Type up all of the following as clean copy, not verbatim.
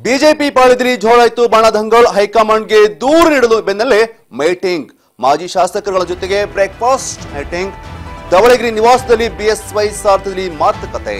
BJP ಪಾಳಿದ್ರಿ ಜೋರಾಯ್ತು ಬಣದಂಗಲ್ ಹೈಕಮಾಂಡ್ಗೆ ದೂರು ನೀಡಲು ಬೆನ್ನಲ್ಲೇ ಮೀಟಿಂಗ್ ಮಾಜಿ ಶಾಸಕರುಗಳ ಜೊತೆಗೆ ಬ್ರೇಕ್ಫಾಸ್ಟ್ ಮೀಟಿಂಗ್ ಧವಳಗಿರಿ ನಿವಾಸದಲ್ಲಿ ಬಿಎಸ್ವೈ ಸಾರಥ್ಯದಲ್ಲಿ ಮಾತುಕತೆ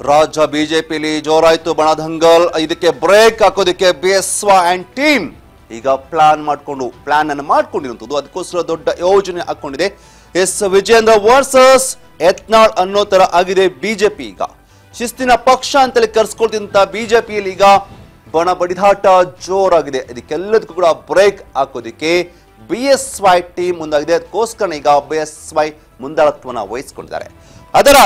ರಾಜ್ಯ ಬಿಜೆಪಿಲಿ ಜೋರಾಯ್ತು ಬಣದಂಗಲ್ ಇದಕ್ಕೆ ಬ್ರೇಕ್ ಹಾಕೋದಕ್ಕೆ ಬಿಎಸ್ವೈ ಅಂಡ್ ಟೀಮ್ ಈಗ ಪ್ಲಾನ್ ಅನ್ನು ಮಾಡ್ಕೊಂಡಿರುವಂತದ್ದು ಅದಕ್ಕೋಸ್ಕರ ದೊಡ್ಡ ಯೋಜನೆ ಹಾಕೊಂಡಿದೆ ಎಸ್ ವಿಜೇಂದ್ರ ವರ್ಸಸ್ ಯತ್ನಾಳ್ ಅನ್ನೋ ತರ ಆಗಿದೆ ಬಿಜೆಪಿ ಈಗ ಶಿಸ್ತಿನ ಪಕ್ಷ ಅಂತಲೇ ಕರ್ಸ್ಕೊಳ್ತಿದ್ದಂತ ಬಿಜೆಪಿಯಲ್ಲಿ ಈಗ ಬಣ ಬಡಿದಾಟ ಜೋರಾಗಿದೆ ಇದಕ್ಕೆಲ್ಲದಕ್ಕೂ ಕೂಡ ಬ್ರೇಕ್ ಹಾಕೋದಕ್ಕೆ ಬಿಎಸ್ವೈ ಟೀಮ್ ಮುಂದಾಗಿದೆ ಅದಕ್ಕೋಸ್ಕರ ಈಗ ಬಿಎಸ್ವೈ ಮುಂದಾಳತ್ವನ ವಹಿಸಿಕೊಂಡಿದ್ದಾರೆ ಅದರ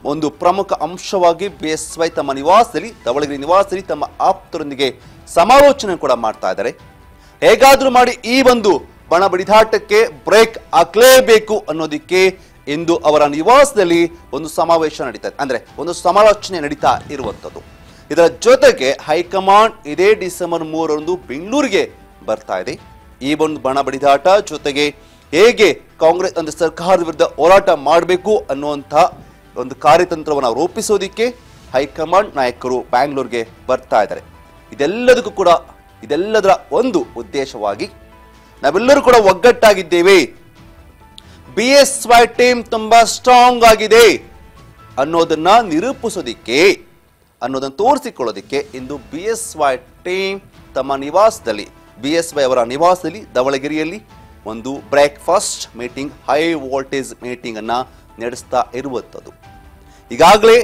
ಒಂದು ಪ್ರಮುಖ ಅಂಶವಾಗಿ ಬಿಎಸ್ವೈ ತಮ್ಮ ನಿವಾಸದಲ್ಲಿ ಧವಳಗಿರಿ ನಿವಾಸದಲ್ಲಿ ತಮ್ಮ ಆಪ್ತರೊಂದಿಗೆ ಸಮಾಲೋಚನೆ ಕೂಡ ಮಾಡ್ತಾ ಇದ್ದಾರೆ ಹೇಗಾದ್ರೂ ಮಾಡಿ ಈ ಒಂದು ಬಣ ಬಡಿದಾಟಕ್ಕೆ ಬ್ರೇಕ್ ಹಾಕಲೇಬೇಕು ಅನ್ನೋದಕ್ಕೆ ಇಂದು ಅವರ ನಿವಾಸದಲ್ಲಿ ಒಂದು ಸಮಾವೇಶ ನಡೀತಾ ಇದೆ ಅಂದ್ರೆ ಒಂದು ಸಮಾಲೋಚನೆ ನಡೀತಾ ಇರುವಂತದ್ದು ಇದರ ಜೊತೆಗೆ ಹೈಕಮಾಂಡ್ ಇದೇ ಡಿಸೆಂಬರ್ 3ರಂದು ಬೆಂಗಳೂರಿಗೆ ಬರ್ತಾ ಇದೆ ಈ ಒಂದು ಬಣ ಬಡಿದಾಟ ಜೊತೆಗೆ ಹೇಗೆ ಕಾಂಗ್ರೆಸ್ ಅಂದ್ರೆ ಸರ್ಕಾರದ ವಿರುದ್ಧ ಹೋರಾಟ ಮಾಡಬೇಕು ಅನ್ನುವಂತ ಒಂದು ಕಾರ್ಯತಂತ್ರವನ್ನು ರೂಪಿಸೋದಿಕ್ಕೆ ಹೈಕಮಾಂಡ್ ನಾಯಕರು ಬ್ಯಾಂಗ್ಳೂರ್ಗೆ ಬರ್ತಾ ಇದ್ದಾರೆ ಇದೆಲ್ಲದರ ಒಂದು ಉದ್ದೇಶವಾಗಿ ನಾವೆಲ್ಲರೂ ಕೂಡ ಒಗ್ಗಟ್ಟಾಗಿದ್ದೇವೆ ಬಿಎಸ್ವೈ ಟೀಮ್ ತುಂಬಾ ಸ್ಟ್ರಾಂಗ್ ಆಗಿದೆ ಅನ್ನೋದನ್ನ ನಿರೂಪಿಸೋದಿಕ್ಕೆ ಅನ್ನೋದನ್ನ ತೋರಿಸಿಕೊಳ್ಳೋದಿಕ್ಕೆ ಇಂದು ಬಿಎಸ್ವೈ ಟೀಮ್ ತಮ್ಮ ನಿವಾಸದಲ್ಲಿ ಬಿಎಸ್ವೈ ಅವರ ನಿವಾಸದಲ್ಲಿ ಧವಳಗಿರಿಯಲ್ಲಿ ಒಂದು breakfast meeting high voltage meeting ಅನ್ನ ನಡೆಸ್ತಾ ಇರುವಂಥದ್ದು ಈಗಾಗಲೇ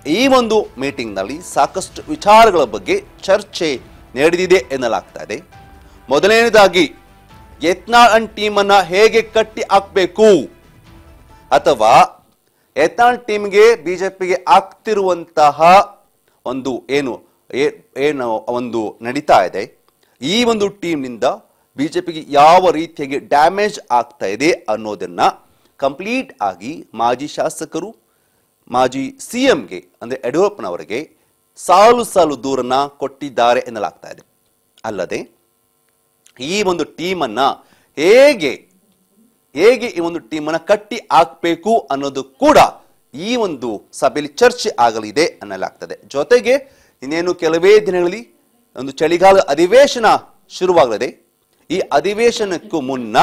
ಈ ಒಂದು ಮೀಟಿಂಗ್ ನಲ್ಲಿ ಸಾಕಷ್ಟು ವಿಚಾರಗಳ ಬಗ್ಗೆ ಚರ್ಚೆ ನಡೆದಿದೆ ಎನ್ನಲಾಗ್ತಾ ಇದೆ ಮೊದಲನೇದಾಗಿ ಯತ್ನಾಳ್ ಅಂಡ್ ಟೀಮ್ ಅನ್ನ ಹೇಗೆ ಕಟ್ಟಿ ಹಾಕಬೇಕು ಅಥವಾ ಯತ್ನಾಳ್ ಟೀಮ್ಗೆ ಬಿಜೆಪಿಗೆ ಆಗ್ತಿರುವಂತಹ ಒಂದು ಏನು ಒಂದು ನಡೀತಾ ಇದೆ ಈ ಒಂದು ಟೀಮ್ನಿಂದ ಬಿಜೆಪಿಗೆ ಯಾವ ರೀತಿಯಾಗಿ ಡ್ಯಾಮೇಜ್ ಆಗ್ತಾ ಇದೆ ಅನ್ನೋದನ್ನ ಕಂಪ್ಲೀಟ್ ಆಗಿ ಮಾಜಿ ಶಾಸಕರು ಮಾಜಿ ಸಿಎಂಗೆ ಅಂದ್ರೆ ಯಡಿಯೂರಪ್ಪನವರಿಗೆ ಸಾಲು ದೂರನ್ನ ಕೊಟ್ಟಿದ್ದಾರೆ ಎನ್ನಲಾಗ್ತಾ ಇದೆ ಅಲ್ಲದೆ ಈ ಒಂದು ಟೀಮ್ ಅನ್ನ ಹೇಗೆ ಈ ಒಂದು ಟೀಮ್ ಅನ್ನ ಕಟ್ಟಿ ಹಾಕಬೇಕು ಅನ್ನೋದು ಕೂಡ ಈ ಒಂದು ಸಭೆಯಲ್ಲಿ ಚರ್ಚೆ ಆಗಲಿದೆ ಅನ್ನಲಾಗ್ತದೆ ಜೊತೆಗೆ ಇನ್ನೇನು ಕೆಲವೇ ದಿನಗಳಲ್ಲಿ ಒಂದು ಚಳಿಗಾಲ ಅಧಿವೇಶನ ಶುರುವಾಗಲಿದೆ ಈ ಅಧಿವೇಶನಕ್ಕೂ ಮುನ್ನ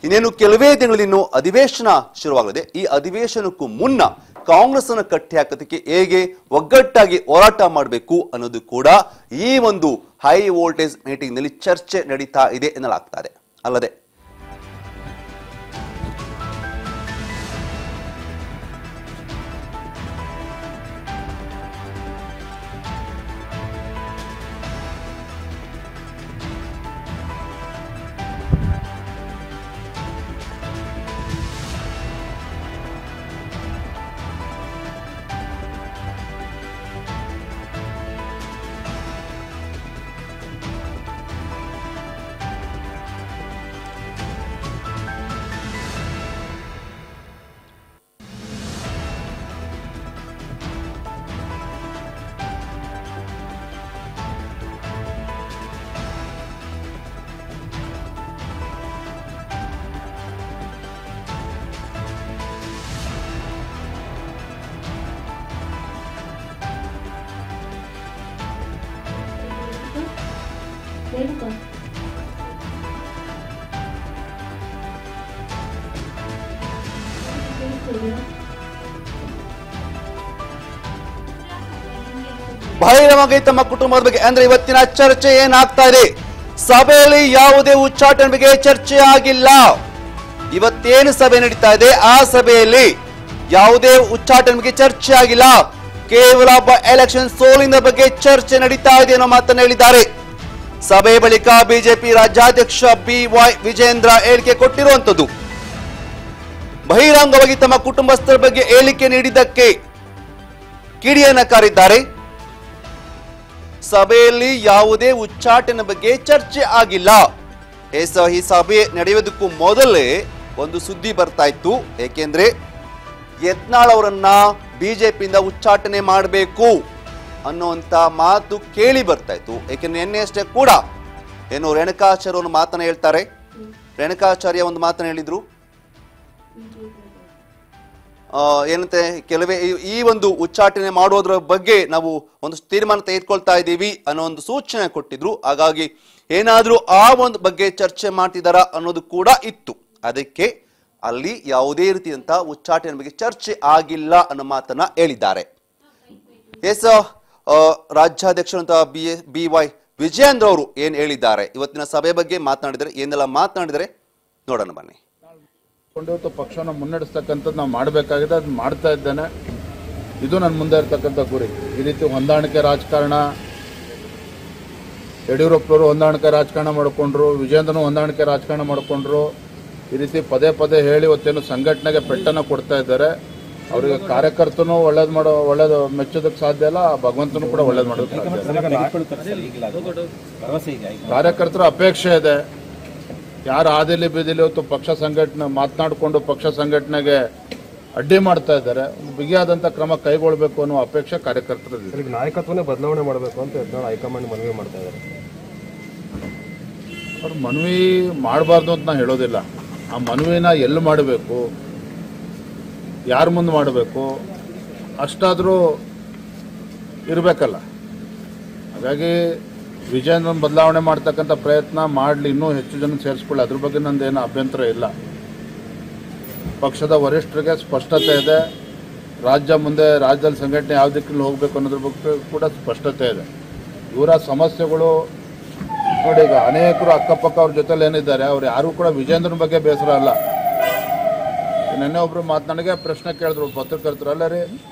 ಇನ್ನೇನು ಕೆಲವೇ ತಿಂಗಳಿನ್ನು ಅಧಿವೇಶನ ಶುರುವಾಗಲಿದೆ ಈ ಅಧಿವೇಶನಕ್ಕೂ ಮುನ್ನ ಕಾಂಗ್ರೆಸ್ ಅನ್ನು ಕಟ್ಟಿ ಹಾಕೋದಕ್ಕೆ ಹೇಗೆ ಒಗ್ಗಟ್ಟಾಗಿ ಹೋರಾಟ ಮಾಡಬೇಕು ಅನ್ನೋದು ಕೂಡ ಈ ಒಂದು ಹೈ ವೋಲ್ಟೇಜ್ ಮೀಟಿಂಗ್ ನಲ್ಲಿ ಚರ್ಚೆ ನಡೀತಾ ಇದೆ ಎನ್ನಲಾಗ್ತಾ ಇದೆ ಅಲ್ಲದೆ ಬಹಿರಂಗವಾಗಿ ತಮ್ಮ ಕುಟುಂಬದ ಬಗ್ಗೆ ಅಂದ್ರೆ ಇವತ್ತಿನ ಚರ್ಚೆ ಏನಾಗ್ತಾ ಇದೆ ಸಭೆಯಲ್ಲಿ ಯಾವುದೇ ಉಚ್ಚಾಟನೆ ಬಗ್ಗೆ ಚರ್ಚೆ ಆಗಿಲ್ಲ ಇವತ್ತೇನು ಸಭೆ ನಡೀತಾ ಇದೆ ಆ ಸಭೆಯಲ್ಲಿ ಯಾವುದೇ ಉಚ್ಚಾಟನೆ ಬಗ್ಗೆ ಚರ್ಚೆ ಆಗಿಲ್ಲ. ಕೇವಲ ಎಲೆಕ್ಷನ್ ಸೋಲಿನ ಬಗ್ಗೆ ಚರ್ಚೆ ನಡೀತಾ ಇದೆ ಅನ್ನೋ ಮಾತನ್ನ ಹೇಳಿದ್ದಾರೆ. ಸಭೆ ಬಳಿಕ ಬಿಜೆಪಿ ರಾಜ್ಯಾಧ್ಯಕ್ಷ BY ವಿಜೇಂದ್ರ ಹೇಳಿಕೆ ಕೊಟ್ಟಿರುವಂತದ್ದು. ಬಹಿರಂಗವಾಗಿ ತಮ್ಮ ಕುಟುಂಬಸ್ಥರ ಬಗ್ಗೆ ಹೇಳಿಕೆ ನೀಡಿದ್ದಕ್ಕೆ ಕಿಡಿಯನ್ನ ಕಾರಿದ್ದಾರೆ. ಸಭೆಯಲ್ಲಿ ಯಾವುದೇ ಉಚ್ಚಾಟನೆ ಬಗ್ಗೆ ಚರ್ಚೆ ಆಗಿಲ್ಲ. ಈ ಸಭೆ ನಡೆಯುವುದಕ್ಕೂ ಮೊದಲೇ ಒಂದು ಸುದ್ದಿ ಬರ್ತಾ ಇತ್ತು. ಏಕೆಂದ್ರೆ ಯತ್ನಾಳ್ ಅವರನ್ನ ಬಿಜೆಪಿಯಿಂದ ಉಚ್ಚಾಟನೆ ಮಾಡಬೇಕು ಅನ್ನುವಂತ ಮಾತು ಕೇಳಿ ಬರ್ತಾ ಇತ್ತು. ಏಕೆಂದ್ರೆ ನಿನ್ನೆ ಅಷ್ಟೇ ಕೂಡ ಏನು ರೇಣುಕಾಚಾರ್ಯ ಒಂದು ಮಾತನ್ನ ಹೇಳ್ತಾರೆ. ರೇಣುಕಾಚಾರ್ಯ ಒಂದು ಮಾತನ್ನ ಹೇಳಿದ್ರು, ಏನಂತೆ ಕೆಲವೇ ಈ ಒಂದು ಉಚ್ಚಾಟನೆ ಮಾಡೋದ್ರ ಬಗ್ಗೆ ನಾವು ಒಂದು ತೀರ್ಮಾನ ತೆಗೆದುಕೊಳ್ತಾ ಇದ್ದೀವಿ ಅನ್ನೋ ಒಂದು ಸೂಚನೆ ಕೊಟ್ಟಿದ್ರು. ಹಾಗಾಗಿ ಏನಾದ್ರೂ ಆ ಒಂದು ಬಗ್ಗೆ ಚರ್ಚೆ ಮಾಡ್ತಿದಾರ ಅನ್ನೋದು ಕೂಡ ಇತ್ತು. ಅದಕ್ಕೆ ಅಲ್ಲಿ ಯಾವುದೇ ರೀತಿಯಂತ ಉಚ್ಚಾಟನೆ ಬಗ್ಗೆ ಚರ್ಚೆ ಆಗಿಲ್ಲ ಅನ್ನೋ ಮಾತನ್ನ ಹೇಳಿದ್ದಾರೆ. ರಾಜ್ಯಾಧ್ಯಕ್ಷರಂತ BY ವಿಜಯೇಂದ್ರ ಅವರು ಏನ್ ಹೇಳಿದ್ದಾರೆ, ಇವತ್ತಿನ ಸಭೆ ಬಗ್ಗೆ ಮಾತನಾಡಿದರೆ, ಏನೆಲ್ಲ ಮಾತನಾಡಿದರೆ ನೋಡೋಣ ಬನ್ನಿ. ಇವತ್ತು ಪಕ್ಷವನ್ನು ಮುನ್ನಡೆಸ್ತಕ್ಕಂಥದ್ದು ನಾವು ಮಾಡಬೇಕಾಗಿದೆ, ಅದು ಮಾಡ್ತಾ ಇದ್ದೇನೆ. ಇದು ನನ್ನ ಮುಂದೆ ಇರ್ತಕ್ಕಂಥ ಗುರಿ. ಈ ರೀತಿ ಹೊಂದಾಣಿಕೆ ರಾಜಕಾರಣ, ಯಡಿಯೂರಪ್ಪನವರು ಹೊಂದಾಣಿಕೆ ರಾಜಕಾರಣ ಮಾಡಿಕೊಂಡ್ರು, ವಿಜೇಂದ್ರನು ಹೊಂದಾಣಿಕೆ ರಾಜಕಾರಣ ಮಾಡಿಕೊಂಡ್ರು. ಈ ರೀತಿ ಪದೇ ಪದೇ ಹೇಳಿ ಇವತ್ತೇನು ಸಂಘಟನೆಗೆ ಪೆಟ್ಟನ್ನು ಕೊಡ್ತಾ ಇದ್ದಾರೆ. ಅವರಿಗೆ ಕಾರ್ಯಕರ್ತನು ಒಳ್ಳೇದು ಮೆಚ್ಚೋದಕ್ಕೆ ಸಾಧ್ಯ ಇಲ್ಲ, ಭಗವಂತನು ಕೂಡ ಒಳ್ಳೇದು ಮಾಡೋದಕ್ಕೆ ಕಾರ್ಯಕರ್ತರ ಅಪೇಕ್ಷೆ ಇದೆ. ಯಾರು ಆದಿಲಿ ಬೀದಿಲಿ ಇವತ್ತು ಪಕ್ಷ ಸಂಘಟನೆ ಮಾತನಾಡಿಕೊಂಡು ಪಕ್ಷ ಸಂಘಟನೆಗೆ ಅಡ್ಡಿ ಮಾಡ್ತಾ ಇದ್ದಾರೆ, ಬಿಗಿಯಾದಂಥ ಕ್ರಮ ಕೈಗೊಳ್ಳಬೇಕು ಅನ್ನೋ ಅಪೇಕ್ಷೆ ಕಾರ್ಯಕರ್ತರದ್ದು. ನಾಯಕತ್ವನೇ ಬದಲಾವಣೆ ಮಾಡಬೇಕು ಅಂತ ಹೈಕಮಾಂಡ್ ಮನವಿ ಮಾಡ್ತಾ ಇದ್ದಾರೆ. ಅವ್ರು ಮನವಿ ಮಾಡಬಾರ್ದು ಅಂತ ನಾನು ಹೇಳೋದಿಲ್ಲ. ಆ ಮನವಿನ ಎಲ್ಲಿ ಮಾಡಬೇಕು, ಯಾರ ಮುಂದೆ ಮಾಡಬೇಕು, ಅಷ್ಟಾದರೂ ಇರಬೇಕಲ್ಲ. ಹಾಗಾಗಿ ವಿಜಯೇಂದ್ರನ ಬದಲಾವಣೆ ಮಾಡ್ತಕ್ಕಂಥ ಪ್ರಯತ್ನ ಮಾಡಲಿ, ಇನ್ನೂ ಹೆಚ್ಚು ಜನ ಸೇರಿಸ್ಕೊಳ್ಳಿ, ಅದ್ರ ಬಗ್ಗೆ ನಂದೇನು ಅಭ್ಯಂತರ ಇಲ್ಲ. ಪಕ್ಷದ ವರಿಷ್ಠರಿಗೆ ಸ್ಪಷ್ಟತೆ ಇದೆ. ರಾಜ್ಯದಲ್ಲಿ ಸಂಘಟನೆ ಯಾವ ದಿಕ್ಕಲ್ಲಿ ಹೋಗಬೇಕು ಅನ್ನೋದ್ರ ಬಗ್ಗೆ ಕೂಡ ಸ್ಪಷ್ಟತೆ ಇದೆ. ಇವರ ಸಮಸ್ಯೆಗಳು ನೋಡಿ, ಈಗ ಅನೇಕರು ಅಕ್ಕಪಕ್ಕ ಅವ್ರ ಜೊತೆಲಿ ಏನಿದ್ದಾರೆ, ಅವ್ರು ಯಾರು ಕೂಡ ವಿಜೇಂದ್ರನ ಬಗ್ಗೆ ಬೇಸರ ಅಲ್ಲ. ನೆನ್ನೆ ಒಬ್ರು ನನಗೆ ಪ್ರಶ್ನೆ ಕೇಳಿದ್ರು ಪತ್ರಕರ್ತರು, ಅಲ್ಲ ರೀ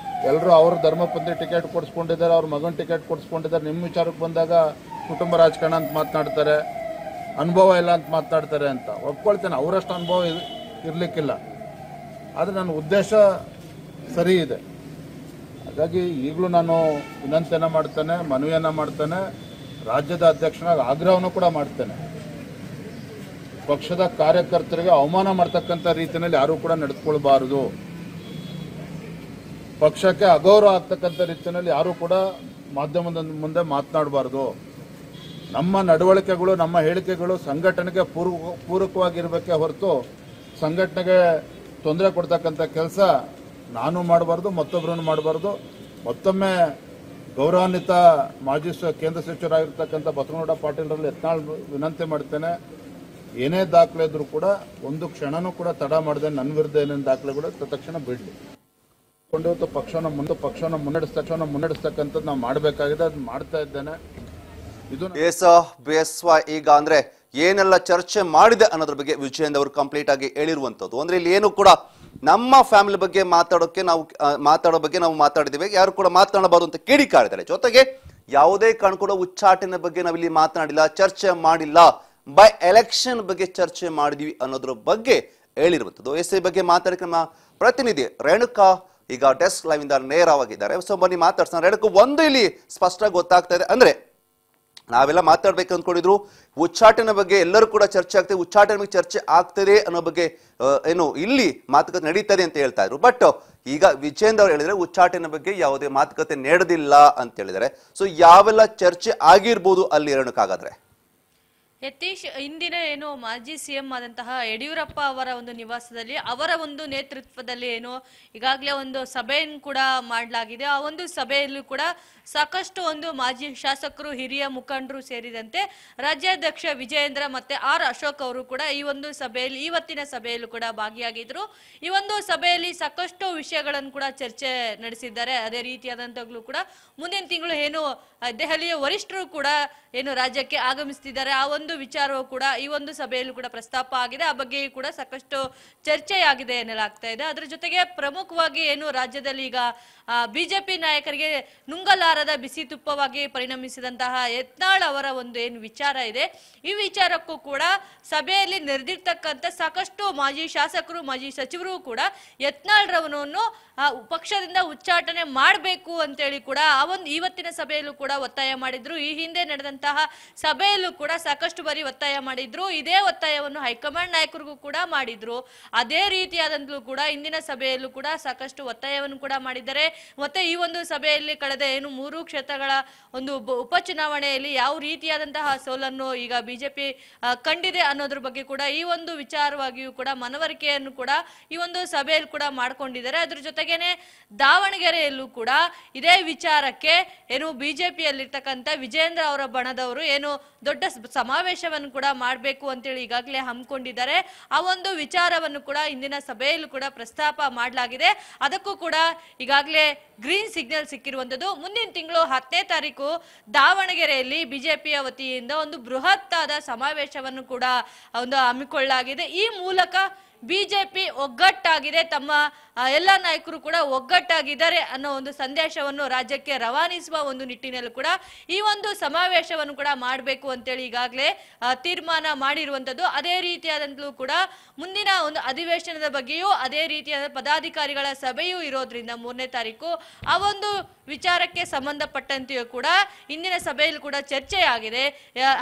ಎಲ್ಲರೂ ಅವ್ರ ಧರ್ಮಪತ್ನಿ ಟಿಕೆಟ್ ಕೊಡಿಸ್ಕೊಂಡಿದ್ದಾರೆ, ಅವ್ರ ಮಗನ ಟಿಕೆಟ್ ಕೊಡಿಸ್ಕೊಂಡಿದ್ದಾರೆ, ನಿಮ್ಮ ವಿಚಾರಕ್ಕೆ ಬಂದಾಗ ಕುಟುಂಬ ರಾಜಕಾರಣ ಅಂತ ಮಾತನಾಡ್ತಾರೆ, ಅನುಭವ ಇಲ್ಲ ಅಂತ ಮಾತನಾಡ್ತಾರೆ ಅಂತ ಒಪ್ಕೊಳ್ತೇನೆ. ಅವರಷ್ಟು ಅನುಭವ ಇರಲಿಕ್ಕಿಲ್ಲ, ಆದರೆ ನನ್ನ ಉದ್ದೇಶ ಸರಿ ಇದೆ. ಹಾಗಾಗಿ ಈಗಲೂ ನಾನು ವಿನಂತಿಯನ್ನು ಮಾಡ್ತೇನೆ, ಮನವಿಯನ್ನು ಮಾಡ್ತೇನೆ, ರಾಜ್ಯದ ಅಧ್ಯಕ್ಷನಾಗಿ ಆಗ್ರಹವನ್ನು ಕೂಡ ಮಾಡ್ತೇನೆ. ಪಕ್ಷದ ಕಾರ್ಯಕರ್ತರಿಗೆ ಅವಮಾನ ಮಾಡ್ತಕ್ಕಂಥ ರೀತಿಯಲ್ಲಿ ಯಾರೂ ಕೂಡ ನಡೆದುಕೊಳ್ಬಾರದು. ಪಕ್ಷಕ್ಕೆ ಅಗೌರವ ಆಗ್ತಕ್ಕಂಥ ರೀತಿಯಲ್ಲಿ ಯಾರೂ ಕೂಡ ಮಾಧ್ಯಮದ ಮುಂದೆ ಮಾತನಾಡಬಾರ್ದು. ನಮ್ಮ ನಡವಳಿಕೆಗಳು, ನಮ್ಮ ಹೇಳಿಕೆಗಳು ಸಂಘಟನೆಗೆ ಪೂರಕವಾಗಿರಬೇಕೇ ಹೊರತು ಸಂಘಟನೆಗೆ ತೊಂದರೆ ಕೊಡ್ತಕ್ಕಂಥ ಕೆಲಸ ನಾನು ಮಾಡಬಾರ್ದು, ಮತ್ತೊಬ್ಬರನ್ನು ಮಾಡಬಾರ್ದು. ಮತ್ತೊಮ್ಮೆ ಗೌರವಾನ್ವಿತ ಮಾಜಿ ಕೇಂದ್ರ ಸಚಿವರಾಗಿರ್ತಕ್ಕಂಥ ಬಸವನಗೌಡ ಪಾಟೀಲ್ರಲ್ಲಿ ಯತ್ನಾಳ್ ವಿನಂತಿ ಮಾಡ್ತೇನೆ, ಏನೇ ದಾಖಲೆ ಇದ್ರೂ ಕೂಡ ಒಂದು ಕ್ಷಣನೂ ಕೂಡ ತಡ ಮಾಡದೆ ನನ್ನ ವಿರುದ್ಧ ಏನೇನು ದಾಖಲೆಗಳು ತಕ್ಷಣ ಬಿಡಲಿ. ಇವತ್ತು ಪಕ್ಷವನ್ನು ಮುನ್ನಡೆಸ್ತಕ್ಕಂಥದ್ದು ನಾವು ಮಾಡಬೇಕಾಗಿದೆ, ಅದು ಮಾಡ್ತಾ ಇದ್ದೇನೆ. ಇದು ಈಗ ಅಂದ್ರೆ ಏನೆಲ್ಲ ಚರ್ಚೆ ಮಾಡಿದೆ ಅನ್ನೋದ್ರ ಬಗ್ಗೆ ವಿಜಯೇಂದ್ರ ಅವರು ಕಂಪ್ಲೀಟ್ ಆಗಿ ಹೇಳಿರುವಂತದ್ದು. ಅಂದ್ರೆ ಇಲ್ಲಿ ಏನು ಕೂಡ ನಮ್ಮ ಫ್ಯಾಮಿಲಿ ಬಗ್ಗೆ ಮಾತಾಡೋ ಬಗ್ಗೆ ನಾವು ಮಾತಾಡಿದ್ದೇವೆ, ಯಾರು ಕೂಡ ಮಾತನಾಡಬಾರದು ಅಂತ ಕಿಡಿಕಾರಿದ್ದಾರೆ. ಜೊತೆಗೆ ಯಾವುದೇ ಕಾರಣ ಕೂಡ ಉಚ್ಚಾಟನೆ ಬಗ್ಗೆ ನಾವಿಲ್ಲಿ ಮಾತನಾಡಿಲ್ಲ, ಚರ್ಚೆ ಮಾಡಿಲ್ಲ, ಬೈ ಎಲೆಕ್ಷನ್ ಬಗ್ಗೆ ಚರ್ಚೆ ಮಾಡಿದ್ವಿ ಅನ್ನೋದ್ರ ಬಗ್ಗೆ ಹೇಳಿರುವಂತದ್ದು. ಎಸ್ಐ ಬಗ್ಗೆ ಮಾತಾಡಿ ನಮ್ಮ ಪ್ರತಿನಿಧಿ ರೇಣುಕಾ ಈಗ ಡೆಸ್ಕ್ ಲೈವ್ ಇಂದ ನೇರವಾಗಿದ್ದಾರೆ. ಸೊ ಬನ್ನಿ ಮಾತಾಡ್ಸೋಣ. ರೇಣುಕಾ, ಒಂದು ಇಲ್ಲಿ ಸ್ಪಷ್ಟ ಗೊತ್ತಾಗ್ತಾ ಇದೆ, ಅಂದ್ರೆ ನಾವೆಲ್ಲ ಮಾತಾಡ್ಬೇಕು ಅಂದ್ಕೊಂಡಿದ್ರು, ಉಚ್ಚಾಟನೆ ಬಗ್ಗೆ ಎಲ್ಲರೂ ಕೂಡ ಚರ್ಚೆ ಆಗ್ತದೆ, ಉಚ್ಚಾಟನೆ ಬಗ್ಗೆ ಚರ್ಚೆ ಆಗ್ತದೆ ಅನ್ನೋ ಬಗ್ಗೆ ಏನು ಇಲ್ಲಿ ಮಾತುಕತೆ ನಡೀತದೆ ಅಂತ ಹೇಳ್ತಾ ಇದ್ರು. ಬಟ್ ಈಗ ವಿಜೇಂದ್ರ ಅವರು ಹೇಳಿದ್ರೆ ಉಚ್ಚಾಟನೆ ಬಗ್ಗೆ ಯಾವುದೇ ಮಾತುಕತೆ ನಡೆದಿಲ್ಲ ಅಂತ ಹೇಳಿದ್ದಾರೆ. ಸೊ ಯಾವೆಲ್ಲ ಚರ್ಚೆ ಆಗಿರ್ಬೋದು ಅಲ್ಲಿ ರೇಣುಕಾಗಾದ್ರೆ? ಯತೀಶ್, ಇಂದಿನ ಏನು ಮಾಜಿ ಸಿಎಂ ಆದಂತಹ ಯಡಿಯೂರಪ್ಪ ಅವರ ಒಂದು ನಿವಾಸದಲ್ಲಿ ಅವರ ಒಂದು ನೇತೃತ್ವದಲ್ಲಿ ಏನು ಈಗಾಗಲೇ ಒಂದು ಸಭೆಯನ್ನು ಕೂಡ ಮಾಡಲಾಗಿದೆ. ಆ ಒಂದು ಸಭೆಯಲ್ಲೂ ಕೂಡ ಸಾಕಷ್ಟು ಒಂದು ಮಾಜಿ ಶಾಸಕರು, ಹಿರಿಯ ಮುಖಂಡರು ಸೇರಿದಂತೆ ರಾಜ್ಯಾಧ್ಯಕ್ಷ ವಿಜಯೇಂದ್ರ ಮತ್ತೆ ಅಶೋಕ್ ಅವರು ಕೂಡ ಈ ಒಂದು ಸಭೆಯಲ್ಲಿ, ಇವತ್ತಿನ ಸಭೆಯಲ್ಲೂ ಕೂಡ ಭಾಗಿಯಾಗಿದ್ರು. ಈ ಒಂದು ಸಭೆಯಲ್ಲಿ ಸಾಕಷ್ಟು ವಿಷಯಗಳನ್ನು ಕೂಡ ಚರ್ಚೆ ನಡೆಸಿದ್ದಾರೆ. ಅದೇ ರೀತಿಯಾದಂತಗಳು ಕೂಡ ಮುಂದಿನ ತಿಂಗಳು ಏನು ದೆಹಲಿಯ ವರಿಷ್ಠರು ಕೂಡ ಏನು ರಾಜ್ಯಕ್ಕೆ ಆಗಮಿಸ್ತಿದ್ದಾರೆ, ಆ ಒಂದು ವಿಚಾರವೂ ಕೂಡ ಈ ಒಂದು ಸಭೆಯಲ್ಲೂ ಕೂಡ ಪ್ರಸ್ತಾಪ ಆಗಿದೆ. ಆ ಬಗ್ಗೆಯೂ ಕೂಡ ಸಾಕಷ್ಟು ಚರ್ಚೆಯಾಗಿದೆ ಎನ್ನಲಾಗ್ತಾ ಇದೆ. ಅದರ ಜೊತೆಗೆ ಪ್ರಮುಖವಾಗಿ ಏನು ರಾಜ್ಯದಲ್ಲಿ ಈಗ ಬಿಜೆಪಿ ನಾಯಕರಿಗೆ ನುಂಗಲಾರದ ಬಿಸಿ ತುಪ್ಪವಾಗಿ ಪರಿಣಮಿಸಿದಂತಹ ಯತ್ನಾಳ್ ಅವರ ಒಂದು ಏನು ವಿಚಾರ ಇದೆ, ಈ ವಿಚಾರಕ್ಕೂ ಕೂಡ ಸಭೆಯಲ್ಲಿ ನೆರೆದಿರ್ತಕ್ಕಂಥ ಸಾಕಷ್ಟು ಮಾಜಿ ಶಾಸಕರು, ಮಾಜಿ ಸಚಿವರು ಕೂಡ ಯತ್ನಾಳ್ ರವನನ್ನು ಪಕ್ಷದಿಂದ ಉಚ್ಚಾಟನೆ ಮಾಡಬೇಕು ಅಂತೇಳಿ ಕೂಡ ಇವತ್ತಿನ ಸಭೆಯಲ್ಲೂ ಕೂಡ ಒತ್ತಾಯ ಮಾಡಿದ್ರು. ಈ ಹಿಂದೆ ನಡೆದಂತಹ ಸಭೆಯಲ್ಲೂ ಕೂಡ ಸಾಕಷ್ಟು ಬಾರಿ ಒತ್ತಾಯ ಮಾಡಿದ್ರು. ಇದೇ ಒತ್ತಾಯವನ್ನು ಹೈಕಮಾಂಡ್ ನಾಯಕರಿಗೂ ಕೂಡ ಮಾಡಿದ್ರು. ಅದೇ ರೀತಿಯಾದಂತಲೂ ಕೂಡ ಇಂದಿನ ಸಭೆಯಲ್ಲೂ ಕೂಡ ಸಾಕಷ್ಟು ಒತ್ತಾಯವನ್ನು ಕೂಡ ಮಾಡಿದ್ದಾರೆ. ಮತ್ತೆ ಈ ಒಂದು ಸಭೆಯಲ್ಲಿ ಕಳೆದ 3 ಕ್ಷೇತ್ರಗಳ ಒಂದು ಉಪಚುನಾವಣೆಯಲ್ಲಿ ಯಾವ ರೀತಿಯಾದಂತಹ ಸೋಲನ್ನು ಈಗ ಬಿಜೆಪಿ ಕಂಡಿದೆ ಅನ್ನೋದ್ರ ಬಗ್ಗೆ ಕೂಡ ಈ ಒಂದು ವಿಚಾರವಾಗಿಯೂ ಕೂಡ ಮನವರಿಕೆಯನ್ನು ಕೂಡ ಈ ಒಂದು ಸಭೆಯಲ್ಲಿ ಕೂಡ ಮಾಡ್ಕೊಂಡಿದ್ದಾರೆ. ಅದ್ರ ಜೊತೆಗೇನೆ ದಾವಣಗೆರೆಯಲ್ಲೂ ಕೂಡ ಇದೇ ವಿಚಾರಕ್ಕೆ ಏನು ಬಿಜೆಪಿಯಲ್ಲಿರ್ತಕ್ಕಂಥ ವಿಜೇಂದ್ರ ಅವರ ಬಣದವರು ಏನು ದೊಡ್ಡ ಸಮಾವೇಶವನ್ನು ಕೂಡ ಮಾಡಬೇಕು ಅಂತೇಳಿ ಈಗಾಗಲೇ ಹಮ್ಮಿಕೊಂಡಿದ್ದಾರೆ. ಆ ಒಂದು ವಿಚಾರವನ್ನು ಕೂಡ ಇಂದಿನ ಸಭೆಯಲ್ಲೂ ಕೂಡ ಪ್ರಸ್ತಾಪ ಮಾಡಲಾಗಿದೆ. ಅದಕ್ಕೂ ಕೂಡ ಈಗಾಗಲೇ ಗ್ರೀನ್ ಸಿಗ್ನಲ್ ಸಿಕ್ಕಿರುವಂತದ್ದು. ಮುಂದಿನ ತಿಂಗಳು 10ನೇ ತಾರೀಕು ದಾವಣಗೆರೆಯಲ್ಲಿ ಬಿಜೆಪಿಯ ವತಿಯಿಂದ ಒಂದು ಬೃಹತ್ ಆದ ಸಮಾವೇಶವನ್ನು ಕೂಡ ಒಂದು ಹಮ್ಮಿಕೊಳ್ಳಲಾಗಿದೆ. ಈ ಮೂಲಕ ಬಿಜೆಪಿ ಒಗ್ಗಟ್ಟಾಗಿದೆ, ತಮ್ಮ ಎಲ್ಲ ನಾಯಕರು ಕೂಡ ಒಗ್ಗಟ್ಟಾಗಿದ್ದಾರೆ ಅನ್ನೋ ಒಂದು ಸಂದೇಶವನ್ನು ರಾಜ್ಯಕ್ಕೆ ರವಾನಿಸುವ ಒಂದು ನಿಟ್ಟಿನಲ್ಲಿ ಕೂಡ ಈ ಒಂದು ಸಮಾವೇಶವನ್ನು ಕೂಡ ಮಾಡಬೇಕು ಅಂತೇಳಿ ಈಗಾಗಲೇ ತೀರ್ಮಾನ ಮಾಡಿರುವಂತದ್ದು. ಅದೇ ರೀತಿಯಾದಂತಲೂ ಕೂಡ ಮುಂದಿನ ಒಂದು ಅಧಿವೇಶನದ ಬಗ್ಗೆಯೂ ಅದೇ ರೀತಿಯಾದ ಪದಾಧಿಕಾರಿಗಳ ಸಭೆಯೂ ಇರೋದ್ರಿಂದ 3ನೇ ತಾರೀಕು ಆ ಒಂದು ವಿಚಾರಕ್ಕೆ ಸಂಬಂಧಪಟ್ಟಂತೆಯೂ ಕೂಡ ಇಂದಿನ ಸಭೆಯಲ್ಲಿ ಕೂಡ ಚರ್ಚೆಯಾಗಿದೆ.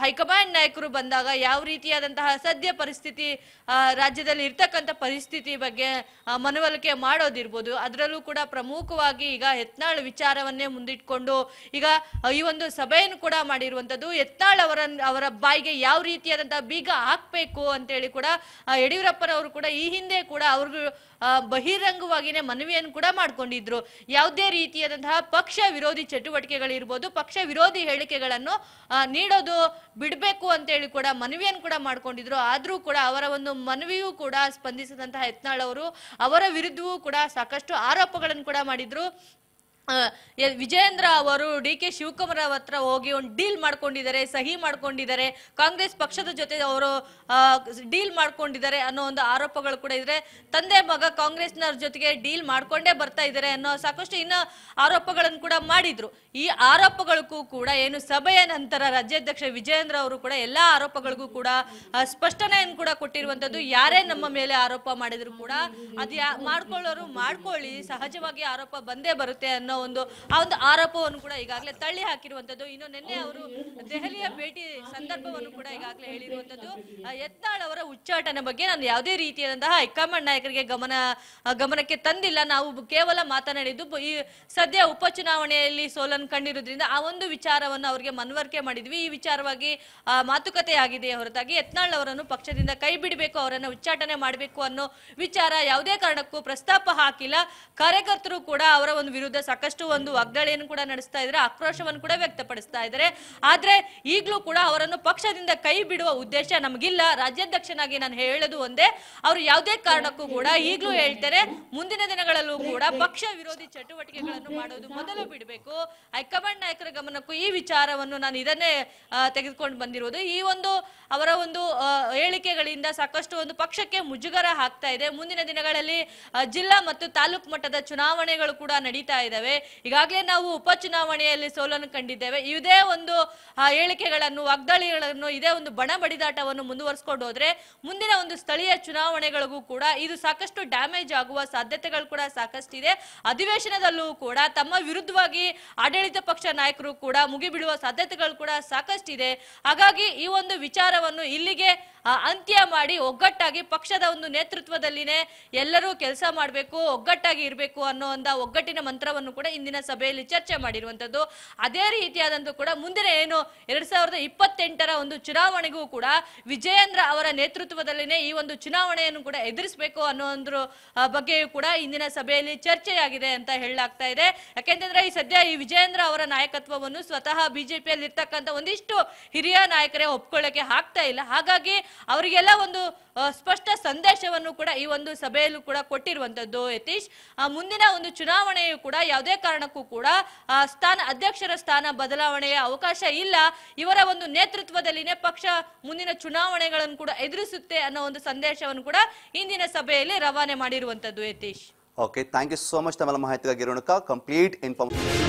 ಹೈಕಮಾಂಡ್ ನಾಯಕರು ಬಂದಾಗ ಯಾವ ರೀತಿಯಾದಂತಹ ಸದ್ಯ ಪರಿಸ್ಥಿತಿ ರಾಜ್ಯದಲ್ಲಿ ಇರ್ತಕ್ಕಂಥ ಪರಿಸ್ಥಿತಿ ಬಗ್ಗೆ ಮನವರಿಕೆ ಮಾಡೋದಿರ್ಬೋದು. ಅದರಲ್ಲೂ ಕೂಡ ಪ್ರಮುಖವಾಗಿ ಈಗ ಯತ್ನಾಳ್ ವಿಚಾರವನ್ನೇ ಮುಂದಿಟ್ಕೊಂಡು ಈಗ ಈ ಒಂದು ಸಭೆಯನ್ನು ಕೂಡ ಮಾಡಿರುವಂತದ್ದು. ಯತ್ನಾಳ್ ಅವರ ಬಾಯಿಗೆ ಯಾವ ರೀತಿಯಾದಂತಹ ಬೀಗ ಹಾಕ್ಬೇಕು ಅಂತೇಳಿ ಕೂಡ ಯಡಿಯೂರಪ್ಪನವರು ಕೂಡ ಈ ಹಿಂದೆ ಕೂಡ ಅವ್ರಿಗೂ ಬಹಿರಂಗವಾಗಿನೇ ಮನವಿಯನ್ನು ಕೂಡ ಮಾಡ್ಕೊಂಡಿದ್ರು. ಯಾವುದೇ ರೀತಿಯಾದಂತಹ ಪಕ್ಷ ವಿರೋಧಿ ಚಟುವಟಿಕೆಗಳಿರ್ಬೋದು, ಪಕ್ಷ ವಿರೋಧಿ ಹೇಳಿಕೆಗಳನ್ನು ನೀಡೋದು ಬಿಡಬೇಕು ಅಂತೇಳಿ ಕೂಡ ಮನವಿಯನ್ನು ಕೂಡ ಮಾಡ್ಕೊಂಡಿದ್ರು. ಆದ್ರೂ ಕೂಡ ಅವರ ಒಂದು ಮನವಿಯೂ ಕೂಡ ಸ್ಪಂದಿಸಿದಂತಹ ಯತ್ನಾಳ್ ಅವರು ಅವರ ವಿರುದ್ಧವೂ ಕೂಡ ಸಾಕಷ್ಟು ಆರೋಪಗಳನ್ನು ಕೂಡ ಮಾಡಿದ್ರು. ವಿಜೇಂದ್ರ ಅವರು DK ಶಿವಕುಮಾರ್ ಹತ್ರ ಹೋಗಿ ಒಂದು ಡೀಲ್ ಮಾಡ್ಕೊಂಡಿದ್ದಾರೆ, ಸಹಿ ಮಾಡ್ಕೊಂಡಿದ್ದಾರೆ, ಕಾಂಗ್ರೆಸ್ ಪಕ್ಷದ ಜೊತೆ ಅವರು ಡೀಲ್ ಮಾಡ್ಕೊಂಡಿದ್ದಾರೆ ಅನ್ನೋ ಒಂದು ಆರೋಪಗಳು ಕೂಡ ಇದ್ರೆ, ತಂದೆ ಮಗ ಕಾಂಗ್ರೆಸ್ನವ್ರ ಜೊತೆಗೆ ಡೀಲ್ ಮಾಡ್ಕೊಂಡೇ ಬರ್ತಾ ಇದ್ದಾರೆ ಅನ್ನೋ ಸಾಕಷ್ಟು ಇನ್ನ ಆರೋಪಗಳನ್ನು ಕೂಡ ಮಾಡಿದ್ರು. ಈ ಆರೋಪಗಳಿಗೂ ಕೂಡ ಏನು ಸಭೆಯ ನಂತರ ರಾಜ್ಯಾಧ್ಯಕ್ಷ ವಿಜೇಂದ್ರ ಅವರು ಕೂಡ ಎಲ್ಲಾ ಆರೋಪಗಳಿಗೂ ಕೂಡ ಸ್ಪಷ್ಟನೆಯನ್ನು ಕೂಡ ಕೊಟ್ಟಿರುವಂತದ್ದು. ಯಾರೇ ನಮ್ಮ ಮೇಲೆ ಆರೋಪ ಮಾಡಿದ್ರು ಕೂಡ ಅದು ಮಾಡ್ಕೊಳ್ಳೋರು ಮಾಡ್ಕೊಳ್ಳಿ, ಸಹಜವಾಗಿ ಆರೋಪ ಬಂದೇ ಬರುತ್ತೆ ಅನ್ನೋ ಆ ಒಂದು ಆರೋಪವನ್ನು ಕೂಡ ಈಗಾಗಲೇ ತಳ್ಳಿ ಹಾಕಿರುವಂತದ್ದು. ಇನ್ನು ನಿನ್ನೆ ಅವರು ದೆಹಲಿಯ ಭೇಟಿ ಸಂದರ್ಭವನ್ನು ಕೂಡ ಈಗಾಗಲೇ ಹೇಳಿರುವಂತದ್ದು. ಯತ್ನಾಳ್ ಅವರ ಉಚ್ಚಾಟನೆ ಬಗ್ಗೆ ನಾನು ಯಾವುದೇ ರೀತಿಯಾದಂತಹ ಹೈಕಮಾಂಡ್ ನಾಯಕರಿಗೆ ಗಮನಕ್ಕೆ ತಂದಿಲ್ಲ. ನಾವು ಕೇವಲ ಮಾತನಾಡಿದ್ದು ಈ ಸದ್ಯ ಉಪಚುನಾವಣೆಯಲ್ಲಿ ಸೋಲನ್ನು ಕಂಡಿರೋದ್ರಿಂದ ಆ ಒಂದು ವಿಚಾರವನ್ನು ಅವರಿಗೆ ಮನವರಿಕೆ ಮಾಡಿದ್ವಿ. ಈ ವಿಚಾರವಾಗಿ ಮಾತುಕತೆ ಆಗಿದೆ ಹೊರತಾಗಿ ಯತ್ನಾಳ್ ಅವರನ್ನು ಪಕ್ಷದಿಂದ ಕೈ ಬಿಡಬೇಕು, ಅವರನ್ನು ಉಚ್ಚಾಟನೆ ಮಾಡಬೇಕು ಅನ್ನೋ ವಿಚಾರ ಯಾವುದೇ ಕಾರಣಕ್ಕೂ ಪ್ರಸ್ತಾಪ ಹಾಕಿಲ್ಲ. ಕಾರ್ಯಕರ್ತರು ಕೂಡ ಅವರ ಒಂದು ವಿರುದ್ಧ ಸಾಕಷ್ಟು ಒಂದು ವಾಗ್ದಾಳಿಯನ್ನು ಕೂಡ ನಡೆಸ್ತಾ ಇದ್ದಾರೆ, ಆಕ್ರೋಶವನ್ನು ಕೂಡ ವ್ಯಕ್ತಪಡಿಸ್ತಾ ಇದ್ದಾರೆ. ಆದ್ರೆ ಈಗಲೂ ಕೂಡ ಅವರನ್ನು ಪಕ್ಷದಿಂದ ಕೈ ಬಿಡುವ ಉದ್ದೇಶ ನಮಗಿಲ್ಲ. ರಾಜ್ಯಾಧ್ಯಕ್ಷನಾಗಿ ನಾನು ಹೇಳೋದು ಒಂದೇ, ಅವರು ಯಾವುದೇ ಕಾರಣಕ್ಕೂ ಕೂಡ ಈಗಲೂ ಹೇಳ್ತಾರೆ, ಮುಂದಿನ ದಿನಗಳಲ್ಲೂ ಕೂಡ ಪಕ್ಷ ವಿರೋಧಿ ಚಟುವಟಿಕೆಗಳನ್ನು ಮಾಡೋದು ಮೊದಲು ಬಿಡಬೇಕು. ಹೈಕಮಾಂಡ್ ನಾಯಕರ ಗಮನಕ್ಕೂ ಈ ವಿಚಾರವನ್ನು ನಾನು ಇದನ್ನೇ ತೆಗೆದುಕೊಂಡು ಬಂದಿರುವುದು. ಈ ಒಂದು ಅವರ ಒಂದು ಹೇಳಿಕೆಗಳಿಂದ ಸಾಕಷ್ಟು ಒಂದು ಪಕ್ಷಕ್ಕೆ ಮುಜುಗರ ಆಗ್ತಾ ಇದೆ. ಮುಂದಿನ ದಿನಗಳಲ್ಲಿ ಜಿಲ್ಲಾ ಮತ್ತು ತಾಲೂಕು ಮಟ್ಟದ ಚುನಾವಣೆಗಳು ಕೂಡ ನಡೀತಾ ಇದ್ದಾವೆ. ಈಗಾಗಲೇ ನಾವು ಉಪಚುನಾವಣೆಯಲ್ಲಿ ಸೋಲನ್ನು ಕಂಡಿದ್ದೇವೆ. ಇದೇ ಒಂದು ಹೇಳಿಕೆಗಳನ್ನು, ವಾಗ್ದಾಳಿಗಳನ್ನು, ಇದೇ ಒಂದು ಬಣ ಬಡಿದಾಟವನ್ನು ಮುಂದುವರಿಸಿಕೊಂಡು ಹೋದ್ರೆ ಮುಂದಿನ ಒಂದು ಸ್ಥಳೀಯ ಚುನಾವಣೆಗಳಿಗೂ ಕೂಡ ಇದು ಸಾಕಷ್ಟು ಡ್ಯಾಮೇಜ್ ಆಗುವ ಸಾಧ್ಯತೆಗಳು ಕೂಡ ಸಾಕಷ್ಟಿದೆ. ಅಧಿವೇಶನದಲ್ಲೂ ಕೂಡ ತಮ್ಮ ವಿರುದ್ಧವಾಗಿ ಆಡಳಿತ ಪಕ್ಷ ನಾಯಕರು ಕೂಡ ಮುಗಿಬಿಡುವ ಸಾಧ್ಯತೆಗಳು ಕೂಡ ಸಾಕಷ್ಟಿದೆ. ಹಾಗಾಗಿ ಈ ಒಂದು ವಿಚಾರವನ್ನು ಇಲ್ಲಿಗೆ ಅಂತ್ಯ ಮಾಡಿ ಒಗ್ಗಟ್ಟಾಗಿ ಪಕ್ಷದ ಒಂದು ನೇತೃತ್ವದಲ್ಲಿನೇ ಎಲ್ಲರೂ ಕೆಲಸ ಮಾಡಬೇಕು, ಒಗ್ಗಟ್ಟಾಗಿ ಇರಬೇಕು ಅನ್ನೋ ಒಂದು ಒಗ್ಗಟ್ಟಿನ ಮಂತ್ರವನ್ನು ಕೂಡ ಇಂದಿನ ಸಭೆಯಲ್ಲಿ ಚರ್ಚೆ ಮಾಡಿರುವಂತದ್ದು. ಅದೇ ರೀತಿಯಾದಂತೂ ಕೂಡ ಮುಂದಿನ ಏನು 2028ರ ಒಂದು ಚುನಾವಣೆಗೂ ಕೂಡ ವಿಜಯೇಂದ್ರ ಅವರ ನೇತೃತ್ವದಲ್ಲಿನೇ ಈ ಒಂದು ಚುನಾವಣೆಯನ್ನು ಕೂಡ ಎದುರಿಸಬೇಕು ಅನ್ನೋ ಒಂದು ಬಗ್ಗೆಯೂ ಕೂಡ ಇಂದಿನ ಸಭೆಯಲ್ಲಿ ಚರ್ಚೆಯಾಗಿದೆ ಅಂತ ಹೇಳಲಾಗ್ತಾ ಇದೆ. ಯಾಕೆಂತಂದ್ರೆ ಈ ಸದ್ಯ ಈ ವಿಜಯೇಂದ್ರ ಅವರ ನಾಯಕತ್ವವನ್ನು ಸ್ವತಃ ಬಿಜೆಪಿಯಲ್ಲಿ ಇರ್ತಕ್ಕಂಥ ಒಂದಿಷ್ಟು ಹಿರಿಯ ನಾಯಕರೇ ಒಪ್ಕೊಳ್ಳಕ್ಕೆ ಆಗ್ತಾ ಇಲ್ಲ. ಹಾಗಾಗಿ ಅವರಿಗೆಲ್ಲ ಒಂದು ಸ್ಪಷ್ಟ ಸಂದೇಶವನ್ನು ಕೂಡ ಈ ಒಂದು ಸಭೆಯಲ್ಲೂ ಕೂಡ ಕೊಟ್ಟಿರುವಂತದ್ದು ಯತೀಶ್. ಮುಂದಿನ ಒಂದು ಚುನಾವಣೆಯು ಕೂಡ ಯಾವುದೇ ಕಾರಣಕ್ಕೂ ಕೂಡ ಅಧ್ಯಕ್ಷರ ಸ್ಥಾನ ಬದಲಾವಣೆಯ ಅವಕಾಶ ಇಲ್ಲ. ಇವರ ಒಂದು ನೇತೃತ್ವದಲ್ಲಿನೇ ಪಕ್ಷ ಮುಂದಿನ ಚುನಾವಣೆಗಳನ್ನು ಕೂಡ ಎದುರಿಸುತ್ತೆ ಅನ್ನೋ ಒಂದು ಸಂದೇಶವನ್ನು ಕೂಡ ಇಂದಿನ ಸಭೆಯಲ್ಲಿ ರವಾನೆ ಮಾಡಿರುವಂತದ್ದು Yatish. Okay, thank you so much ತಮ್ಮ ಮಾಹಿತಿಗಾಗಿ ರೇಣುಕಾ. Complete information.